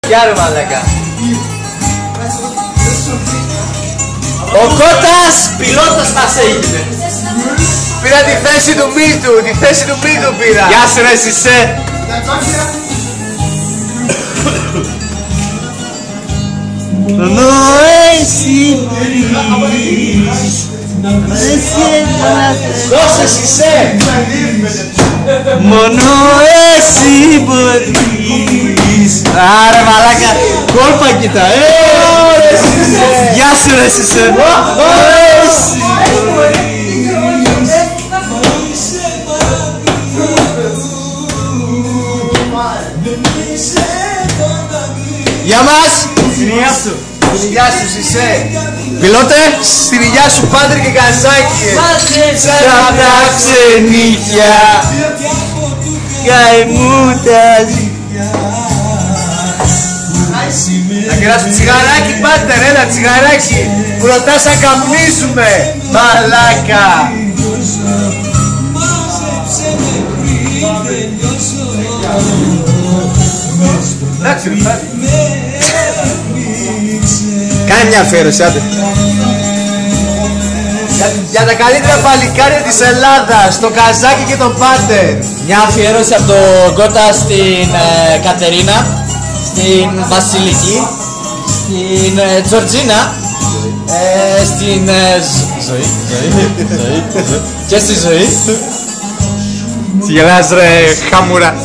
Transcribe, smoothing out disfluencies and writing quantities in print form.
Γεια ρε μαλάκα. Ο Κώτας πιλότος μας έγινε. Πήρα τη θέση του Μίτου, τη θέση του Μίτου πήρα. Γεια σου ρε Σισέ. Μόνο εσύ μπορείς. Δώσε Σισέ. Μόνο εσύ μπορείς. Άρα μαλάκα, κόλπα κοίτα. Γεια σου ρε Σισέ. Γεια μας. Στην υγεία σου. Στην υγεία σου Σισέ. Πιλότε. Στην υγεία σου Πάντρη και Καζάκη. Σαν τα ξενύχια καημού τα ζυγιά. Να κεράσουμε τσιγαράκι Πάντερ, έλα τσιγαράκι. Που ρωτάς αν καπνίζουμε. Μαλάκα. Εντάξει ρε Φάδη. Κάνε μια αφιέρωση, άντε. Για τα καλύτερα παλικάρια της Ελλάδας, το Καζάκι και τον Πάντερ. Μια αφιέρωση από τον Κώτα στην Κατερίνα, στην Βασιλική, στην Τζορτζίνα, στην Ζωή και στη Ζωή. Τι γελάς ρε χαμούρα.